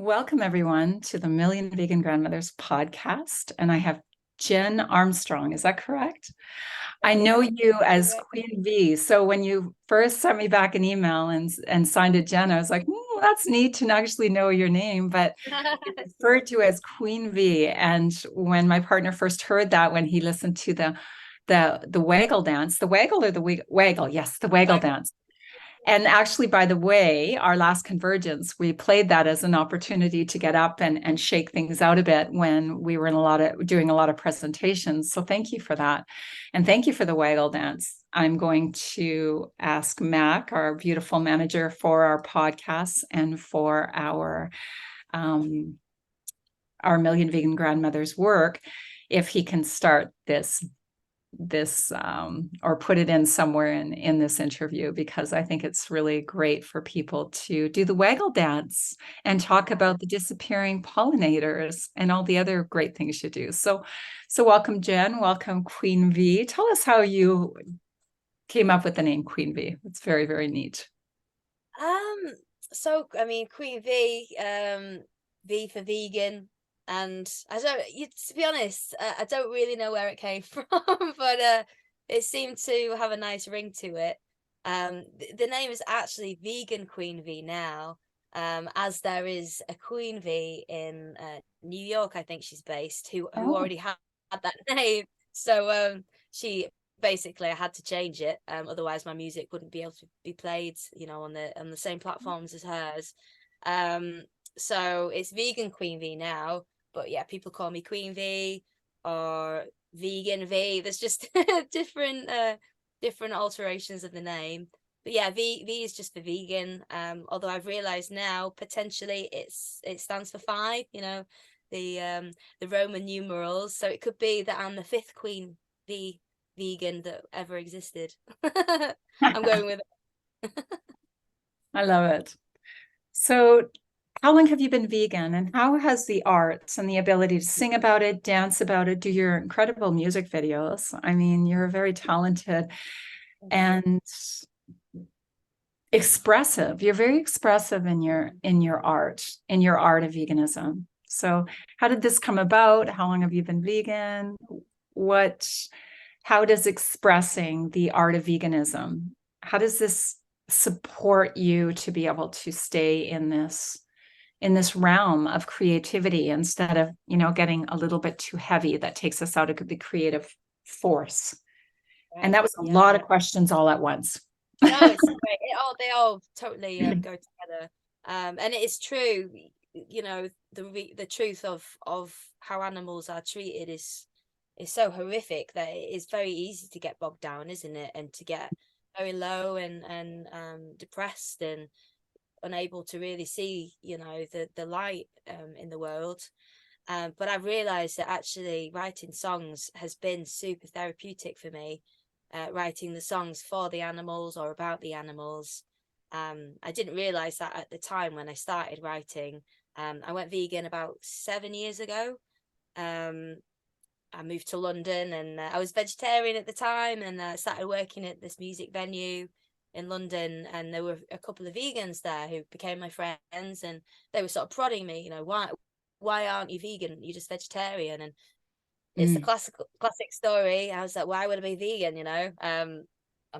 Welcome, everyone, to the Million Vegan Grandmothers podcast. And I have Jen Armstrong. Is that correct? I know you as Queen V. So when you first sent me back an email and signed it Jen, I was like, that's neat to actually know your name, but you're referred to as Queen V. And when my partner first heard that, when he listened to the waggle dance, the waggle or the waggle? Yes, the waggle dance. And actually, by the way, our last convergence, we played that as an opportunity to get up and shake things out a bit when we were doing a lot of presentations. So thank you for that. And thank you for the waggle dance. I'm going to ask Mac, our beautiful manager for our podcasts and for our Million Vegan Grandmothers work, if he can start this or put it in somewhere in this interview, because I think it's really great for people to do the waggle dance and talk about the disappearing pollinators and all the other great things you do. So welcome, Jen. Welcome, Queen V. Tell us how you came up with the name Queen V. It's very, very neat. Queen V, V for vegan. And to be honest, I don't really know where it came from, but it seemed to have a nice ring to it. The name is actually Vegan Queen V now, as there is a Queen V in New York, I think she's based, who already had that name. So she basically, I had to change it, otherwise my music wouldn't be able to be played, on the same platforms as hers. So it's Vegan Queen V now. But yeah, people call me Queen V or Vegan V. There's just different alterations of the name. But yeah, V is just for vegan. Although I've realized now potentially it stands for 5. The Roman numerals. So it could be that I'm the 5th Queen V vegan that ever existed. I'm going with it. I love it. So how long have you been vegan, and how has the arts and the ability to sing about it, dance about it, do your incredible music videos? I mean, you're very talented and expressive. You're very expressive in your art of veganism. So how did this come about? How long have you been vegan? How does expressing the art of veganism, how does this support you to be able to stay in this realm of creativity instead of, getting a little bit too heavy that takes us out of the creative force? And that was a lot of questions all at once. No, it's great. They all totally go together. And it is true, the truth of how animals are treated is so horrific that it is very easy to get bogged down, isn't it? And to get very low and depressed and unable to really see, the light in the world. But I've realized that actually writing songs has been super therapeutic for me. Writing the songs for the animals or about the animals. I didn't realize that at the time when I started writing. I went vegan about 7 years ago. I moved to London, and I was vegetarian at the time, and I started working at this music venue in London, and there were a couple of vegans there who became my friends, and they were sort of prodding me, why aren't you vegan? You're just vegetarian. And it's the classic story. I was like, why would I be vegan? I'm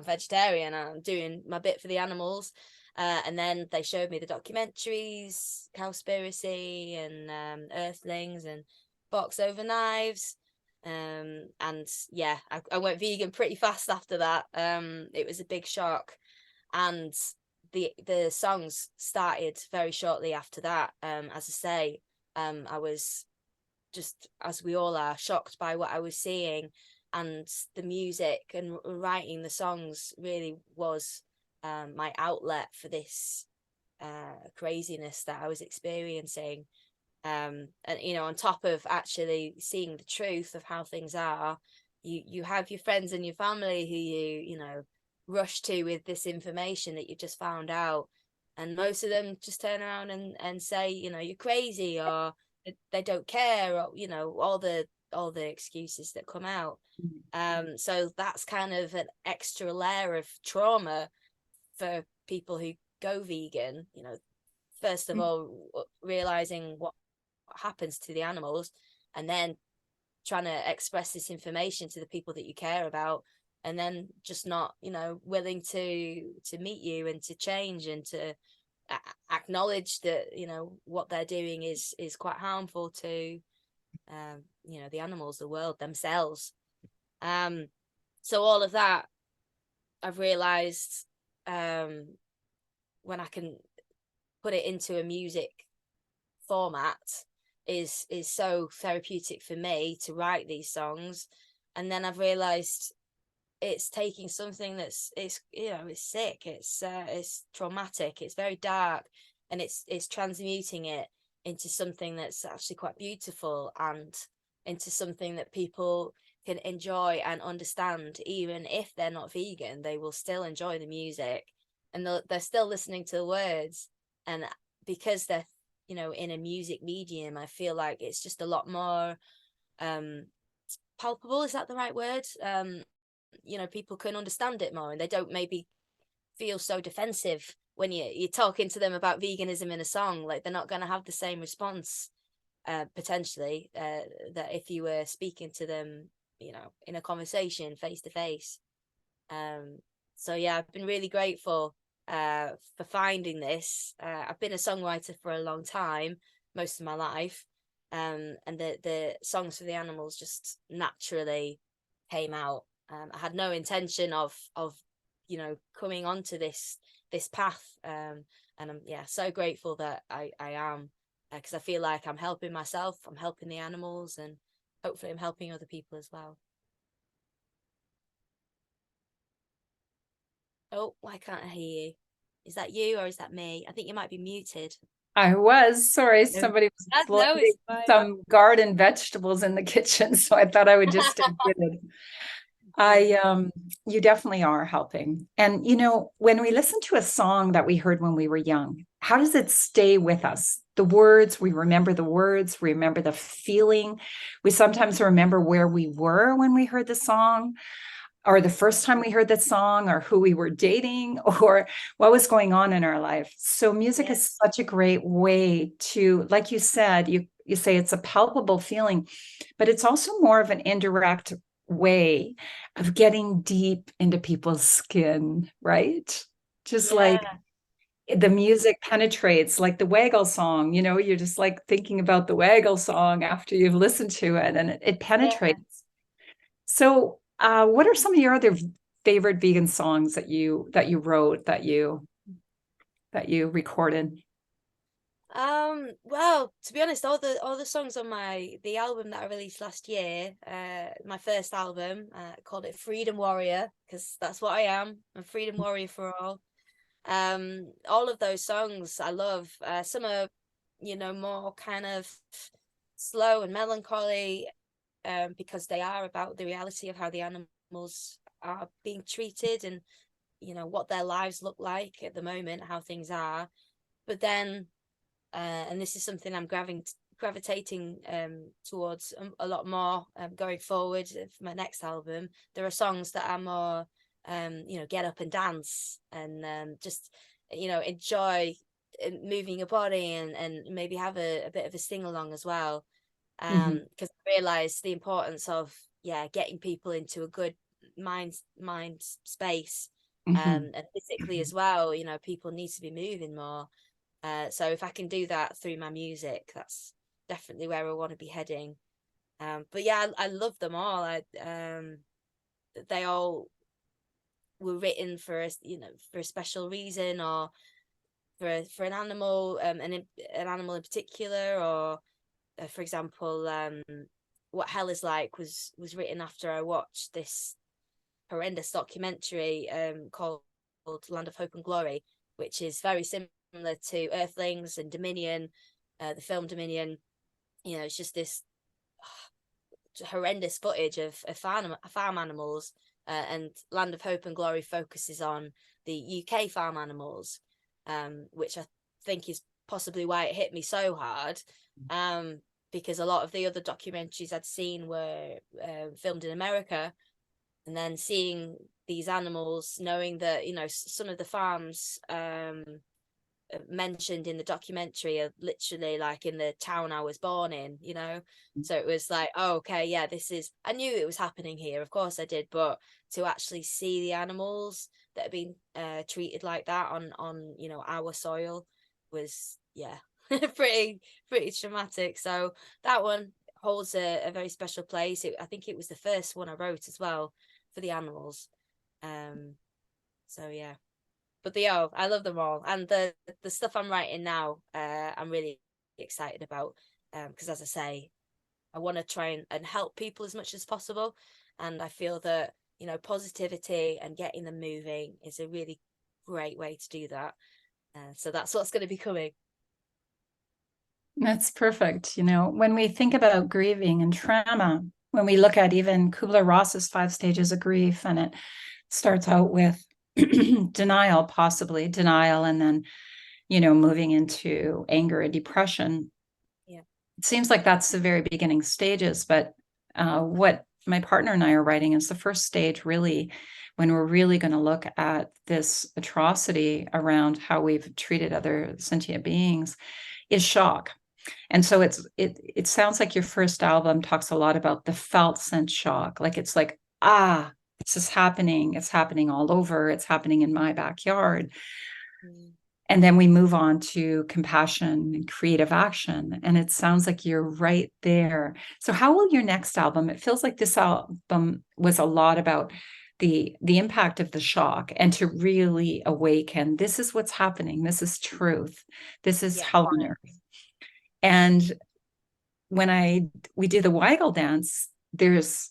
vegetarian. I'm doing my bit for the animals. And then they showed me the documentaries, Cowspiracy and Earthlings and Box Over Knives. And yeah, I went vegan pretty fast after that. It was a big shock. And the songs started very shortly after that. As I say, I was just, as we all are, shocked by what I was seeing, and the music and writing the songs really was my outlet for this craziness that I was experiencing. And on top of actually seeing the truth of how things are, you have your friends and your family who you rush to with this information that you just found out, and most of them just turn around and say, you're crazy, or they don't care, or all the excuses that come out. So that's kind of an extra layer of trauma for people who go vegan, first of all, realizing what happens to the animals, and then trying to express this information to the people that you care about, and then just not, you know, willing to meet you and to change and to acknowledge that, you know, what they're doing is quite harmful to you know, the animals, the world, themselves. So all of that, I've realized, when I can put it into a music format, is so therapeutic for me to write these songs. And then I've realized it's taking something that's, it's, you know, it's sick, it's traumatic, it's very dark, and it's transmuting it into something that's actually quite beautiful, and into something that people can enjoy and understand. Even if they're not vegan, they will still enjoy the music, and they're still listening to the words. And because they're, you know, in a music medium, I feel like it's just a lot more palpable. Is that the right word? You know, people can understand it more, and they don't maybe feel so defensive when you're talking to them about veganism in a song. Like, they're not going to have the same response potentially that if you were speaking to them, you know, in a conversation face to face. So yeah, I've been really grateful for finding this. I've been a songwriter for a long time, most of my life, and the songs for the animals just naturally came out. I had no intention of you know, coming onto this path, and I'm, yeah, so grateful that I am, because I feel like I'm helping myself, I'm helping the animals, and hopefully I'm helping other people as well. Oh, why can't I hear you? Is that you or is that me? I think you might be muted. I was sorry, No, somebody was no, blending it's fine. some garden vegetables in the kitchen, so I thought I would just stay muted. You definitely are helping. And you know, when we listen to a song that we heard when we were young, how does it stay with us? The words, we remember the words, we remember the feeling. We sometimes remember where we were when we heard the song, or the first time we heard that song, or who we were dating, or what was going on in our life. So music is such a great way to, like you said, you say it's a palpable feeling, but it's also more of an indirect way of getting deep into people's skin, right? Just like the music penetrates, like the Waggle song, you know, you're just like thinking about the Waggle song after you've listened to it, and it penetrates. So, what are some of your other favorite vegan songs that you wrote, that you recorded? Well, to be honest, all the songs on the album that I released last year, my first album, called it Freedom Warrior, because that's what I am. I'm a freedom warrior for all. All of those songs I love. Some are, you know, more kind of slow and melancholy, because they are about the reality of how the animals are being treated, and, you know, what their lives look like at the moment, how things are. But then, and this is something I'm gravitating towards a lot more going forward for my next album. There are songs that are more, you know, get up and dance, and just, you know, enjoy moving your body, and maybe have a bit of a sing along as well. Because I realized the importance of, getting people into a good mind space, and physically as well. You know, people need to be moving more. So if I can do that through my music, that's definitely where I want to be heading. But yeah, I love them all. They all were written for a, you know, for a special reason, or for an animal, an animal in particular, or for example, What Hell Is Like was written after I watched this horrendous documentary called Land of Hope and Glory, which is very similar to Earthlings and Dominion, the film Dominion. You know, it's just this horrendous footage of farm animals, and Land of Hope and Glory focuses on the UK farm animals, which I think is possibly why it hit me so hard, because a lot of the other documentaries I'd seen were filmed in America, and then seeing these animals, knowing that, you know, some of the farms mentioned in the documentary are literally like in the town I was born in, so it was like, oh, okay, yeah, I knew it was happening here, of course I did, but to actually see the animals that have been treated like that on our soil was, yeah, pretty traumatic. So that one holds a very special place. I think it was the first one I wrote as well for the animals. So yeah, but I love them all, and the stuff I'm writing now, I'm really excited about, because as I say, I want to try and help people as much as possible, and I feel that positivity and getting them moving is a really great way to do that. So that's what's going to be coming. That's perfect. When we think about grieving and trauma, when we look at even Kubler-Ross's 5 stages of grief, and it starts out with denial, possibly denial, and then, moving into anger and depression. Yeah. It seems like that's the very beginning stages, but what my partner and I are writing is the first stage, really, when we're really going to look at this atrocity around how we've treated other sentient beings, is shock. And so it sounds like your first album talks a lot about the felt sense shock. Like it's like, this is happening. It's happening all over. It's happening in my backyard. Mm. And then we move on to compassion and creative action. And it sounds like you're right there. So how will your next album? It feels like this album was a lot about the impact of the shock, and to really awaken. This is what's happening. This is truth. This is hell on earth. And when we do the Weigel dance, there's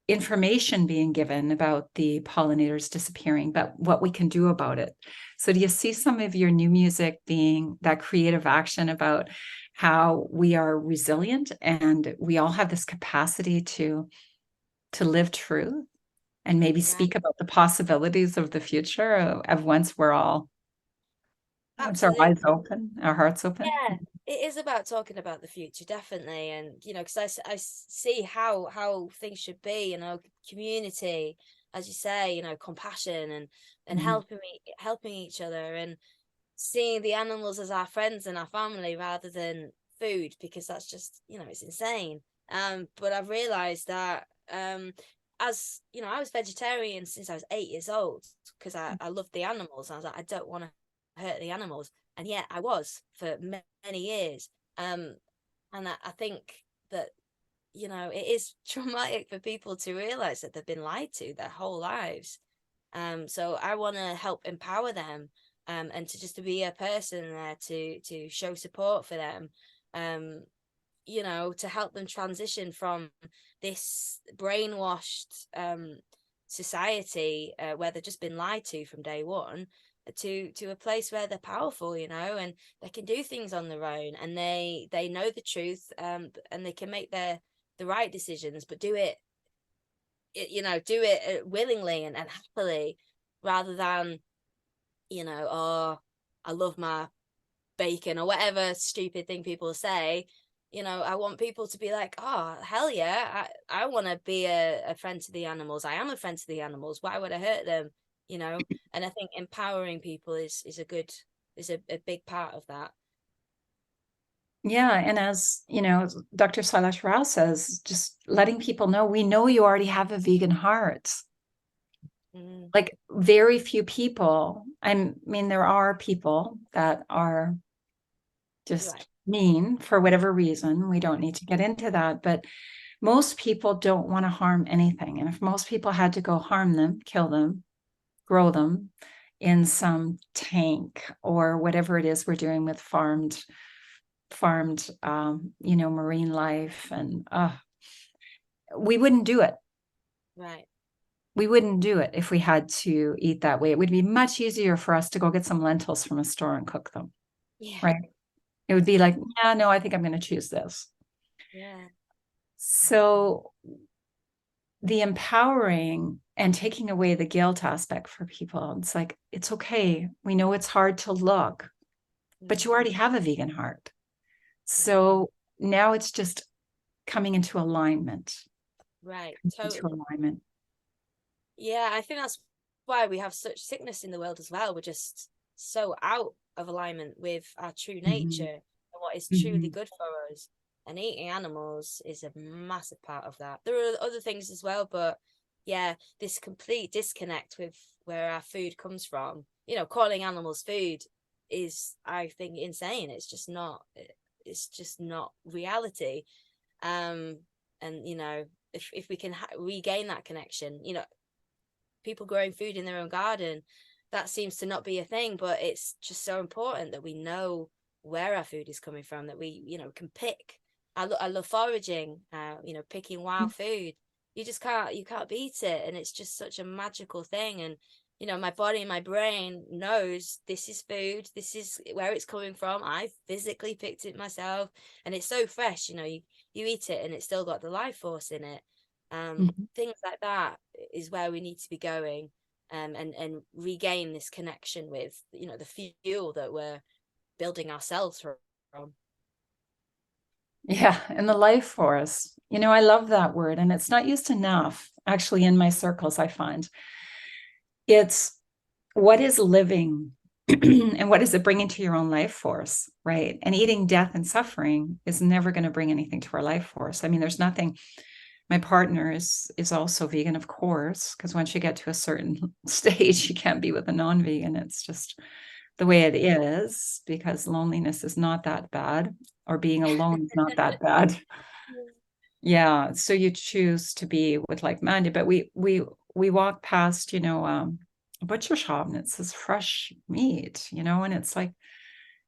information being given about the pollinators disappearing, but what we can do about it. So do you see some of your new music being that creative action about how we are resilient and we all have this capacity to live truth, and maybe speak about the possibilities of the future of once we're all, once our eyes open, our hearts open? Yeah, it is about talking about the future, definitely. And, because I see how things should be, community, as you say, compassion and helping each other, and seeing the animals as our friends and our family rather than food, because that's just, it's insane. But I've realized that, as I was vegetarian since I was 8 years old, because I loved the animals. I was like, I don't want to hurt the animals, and yet I was for many years. And I think that it is traumatic for people to realize that they've been lied to their whole lives. So I want to help empower them, and to be a person there to show support for them, to help them transition from this brainwashed society, where they've just been lied to from day one, to a place where they're powerful, and they can do things on their own, and they know the truth, and they can make the right decisions, but do it willingly and happily, rather than oh, I love my bacon, or whatever stupid thing people say. I want people to be like, oh, hell yeah, I want to be a friend to the animals. I am a friend to the animals. Why would I hurt them? And I think empowering people is a big part of that. Yeah, and as Dr. Sailash Rao says, just letting people know, we know you already have a vegan heart. Like very few people, I mean, there are people that are just mean for whatever reason. We don't need to get into that, but most people don't want to harm anything. And if most people had to go harm them, kill them, grow them in some tank or whatever it is we're doing with farmed marine life, and we wouldn't do it. Right. We wouldn't do it if we had to eat that way. It would be much easier for us to go get some lentils from a store and cook them. Yeah. Right. It would be like, yeah, no, I think I'm going to choose this. Yeah. So the empowering and taking away the guilt aspect for people, it's like, it's okay. We know it's hard to look, but you already have a vegan heart. So now it's just coming into alignment. Right. Into alignment. Yeah, I think that's why we have such sickness in the world as well. We're just so out of alignment with our true nature Mhm. and what is truly Mhm. good for us. And eating animals is a massive part of that. There are other things as well, but yeah, this complete disconnect with where our food comes from, calling animals food is, I think, insane. It's just not reality. um and if we can regain that connection, people growing food in their own garden, that seems to not be a thing, but it's just so important that we know where our food is coming from, that we can pick. I love foraging, picking wild food. You can't beat it, and it's just such a magical thing. And my body and my brain knows this is food, this is where it's coming from. I physically picked it myself, and it's so fresh. You eat it and it's still got the life force in it. Mhm. Things like that is where we need to be going, and regain this connection with the fuel that we're building ourselves from. Yeah, and the life force. I love that word, and it's not used enough actually in my circles, I find. It's what is living and what does it bring into your own life force, right? And eating death and suffering is never going to bring anything to our life force. I mean, there's nothing. My partner is also vegan, of course, because once you get to a certain stage, you can't be with a non-vegan. It's just the way it is, because loneliness is not that bad, or being alone is not that bad. Yeah, so you choose to be with like-minded, but we walk past, a butcher shop and it says fresh meat, and it's like,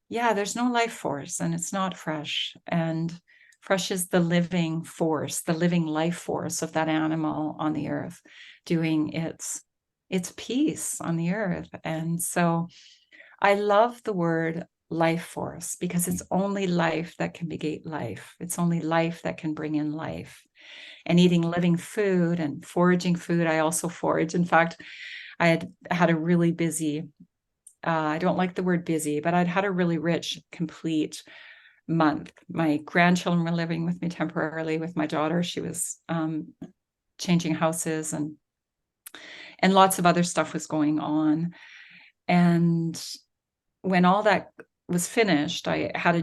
yeah, there's no life force and it's not fresh. And fresh is the living force, the living life force of that animal on the earth doing its piece on the earth. And so I love the word life force because it's only life that can negate life. It's only life that can bring in life. And eating living food and foraging food, I also forage. In fact, I had a really busy, I don't like the word busy, but I'd had a really rich, complete month. My grandchildren were living with me temporarily with my daughter. She was changing houses, and lots of other stuff was going on. And when all that was finished, I had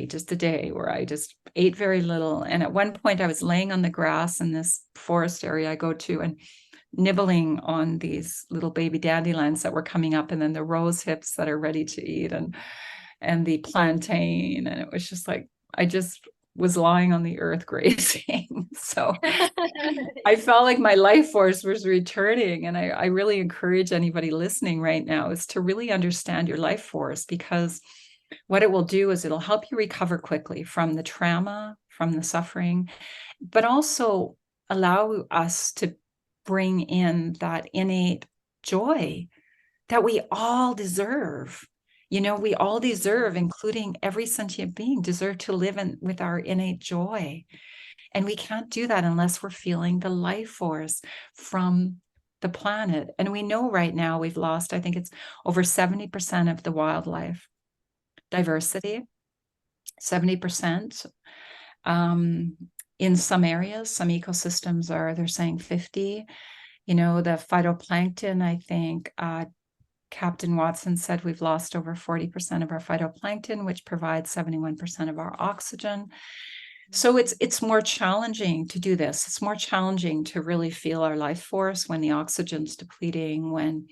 just a day where I just ate very little. And at one point, I was laying on the grass in this forest area I go to and nibbling on these little baby dandelions that were coming up, and then the rose hips that are ready to eat, and the plantain. And it was just like, I just was lying on the earth grazing. So I felt like my life force was returning. And I really encourage anybody listening right now is to really understand your life force, because what it will do is it'll help you recover quickly from the trauma, from the suffering, but also allow us to bring in that innate joy that we all deserve. We all deserve, including every sentient being, deserve to live with our innate joy. And we can't do that unless we're feeling the life force from the planet. And we know right now we've lost, I think it's over 70% of the wildlife diversity, 70%. In some areas, some ecosystems they're saying 50. The phytoplankton, I think Captain Watson said we've lost over 40% of our phytoplankton, which provides 71% of our oxygen. So it's more challenging to do this. It's more challenging to really feel our life force when the oxygen's depleting, when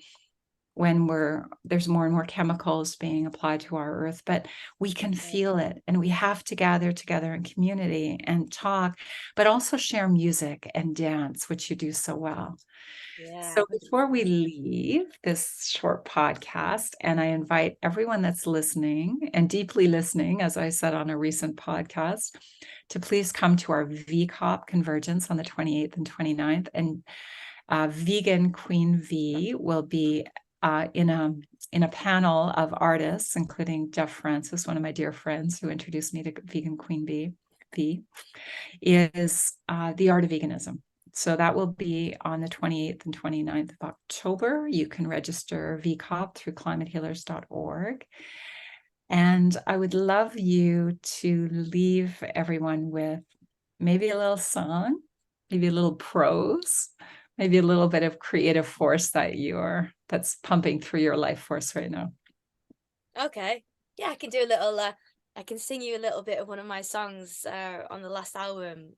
there's more and more chemicals being applied to our earth, but we can feel it, and we have to gather together in community and talk, but also share music and dance, which you do so well. Yeah. So before we leave this short podcast, and I invite everyone that's listening and deeply listening, as I said on a recent podcast, to please come to our VCOP convergence on the 28th and 29th. And Vegan Queen V will be in a panel of artists, including Jeff Francis, one of my dear friends who introduced me to Vegan Queen V, is the art of veganism. So that will be on the 28th and 29th of October. You can register VCOP through climatehealers.org. And I would love you to leave everyone with maybe a little song, maybe a little prose, maybe a little bit of creative force that's pumping through your life force right now. Okay. yeah, I can do a little. I can sing you a little bit of one of my songs on the last album,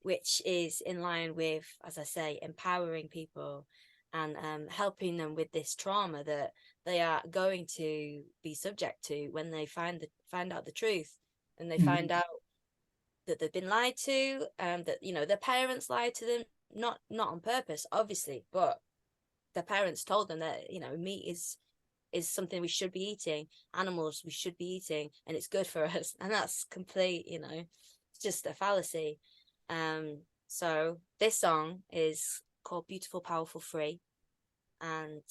which is in line with, as I say, empowering people and helping them with this trauma that they are going to be subject to when they find out the truth, and they find out that they've been lied to, that their parents lied to them, not on purpose, obviously, but their parents told them that meat is something we should be eating, animals we should be eating, and it's good for us, and that's complete, it's just a fallacy. So this song is called Beautiful, Powerful, Free, and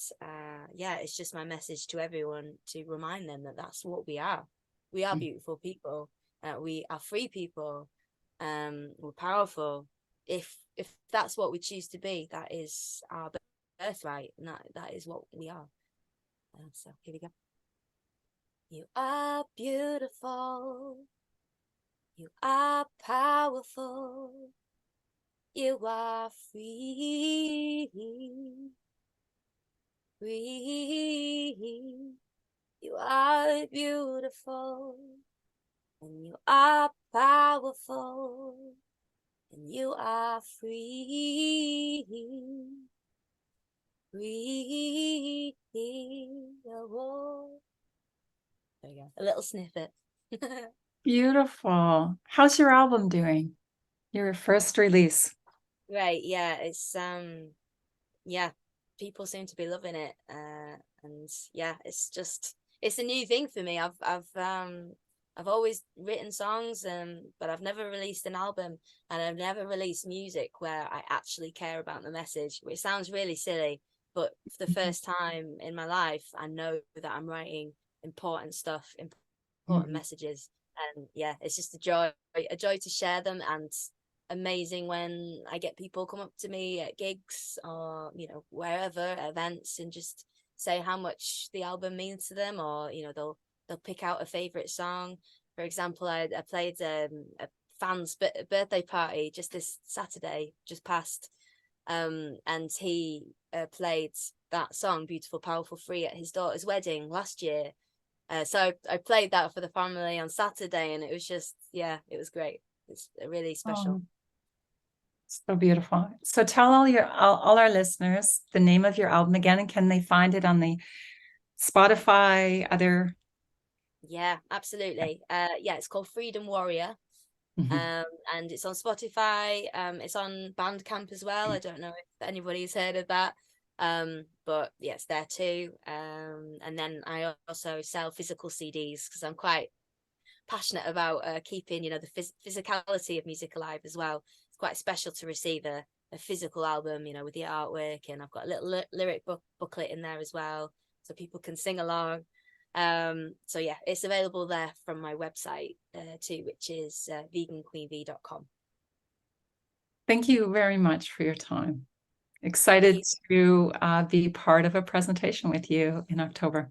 yeah, it's just my message to everyone to remind them that that's what we are. We are beautiful people. We are free people. We're powerful. If that's what we choose to be, that is our birthright, and that is what we are. So here we go. You are beautiful. You are powerful. You are free. Free. You are beautiful. And you are powerful. And you are free. Free. Oh. There you go. A little snippet. Beautiful. How's your album doing? Your first release? Right, yeah, it's yeah, people seem to be loving it, and yeah, it's a new thing for me. I've always written songs, but I've never released an album, and I've never released music where I actually care about the message, which sounds really silly, but for the first time in my life, I know that I'm writing important stuff, important messages, and yeah, it's just a joy to share them, and amazing when I get people come up to me at gigs or wherever, events, and just say how much the album means to them, or they'll pick out a favorite song. For example, I played a fan's birthday party just this Saturday, just past, and he played that song Beautiful, Powerful, Free at his daughter's wedding last year. So I played that for the family on Saturday, and it was just, yeah, it was great. It's really special. So beautiful. So tell all our listeners the name of your album again, and can they find it on the Spotify, other? Yeah, absolutely. Yeah, it's called Freedom Warrior. And it's on Spotify. It's on Bandcamp as well. I don't know if anybody's heard of that. But yeah, it's there too. And then I also sell physical CDs because I'm quite passionate about keeping the physicality of music alive as well. It's quite special to receive a physical album, with the artwork, and I've got a little lyric booklet in there as well, so people can sing along. So yeah, it's available there from my website too, which is veganqueenv.com. Thank you very much for your time. Excited to be part of a presentation with you in October.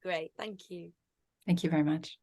Great, thank you. Thank you very much.